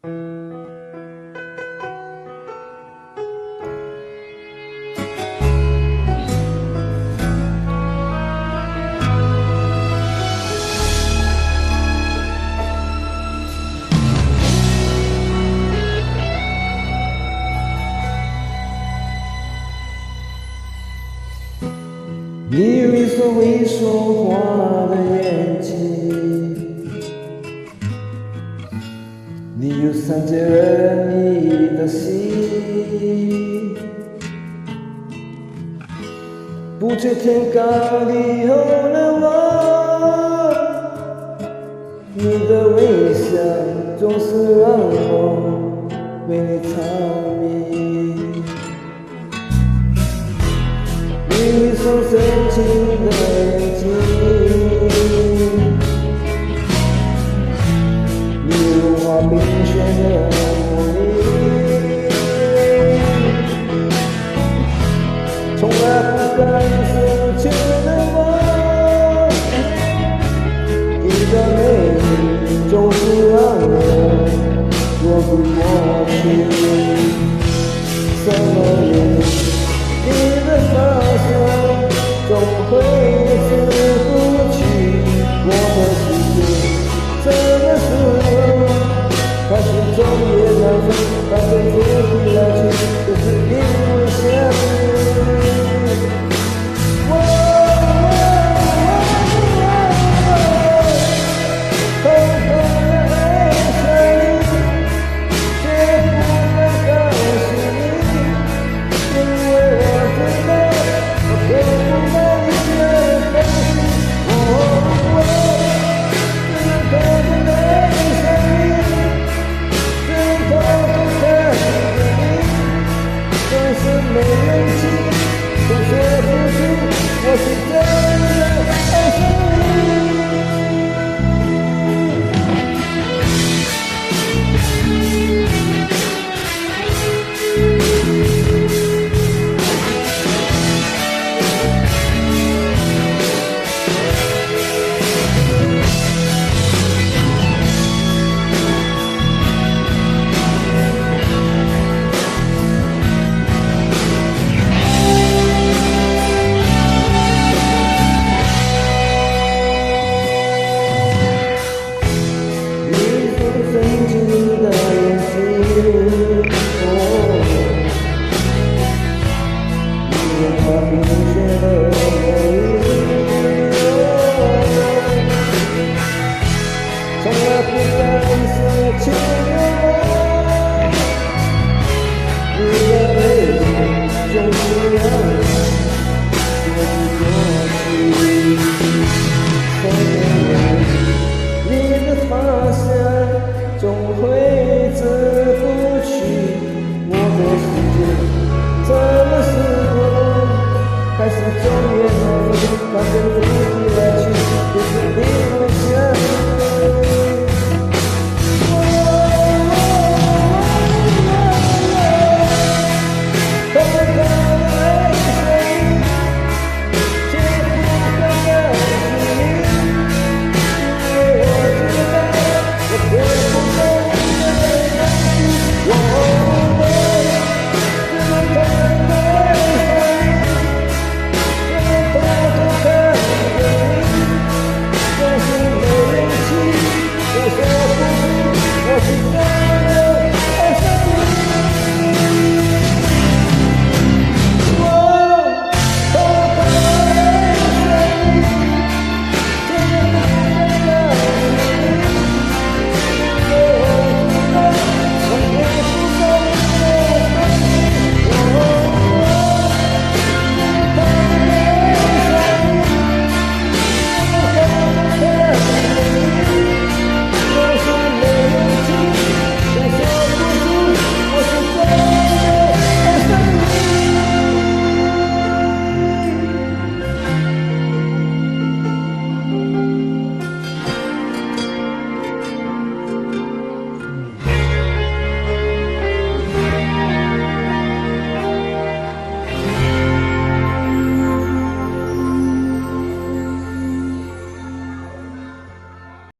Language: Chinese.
你为所未说话的眼睛，你又闪着你的心，不觉天高地厚了我，你的微笑总是让我为你着迷。你一双深情的眼睛，你如花冰雪的魔力，从来不敢失去的我，你的美丽总是让我躲不过去。什么原因？你的发香总会刺不去我的世界，什么时候开始终也难分，它对自己来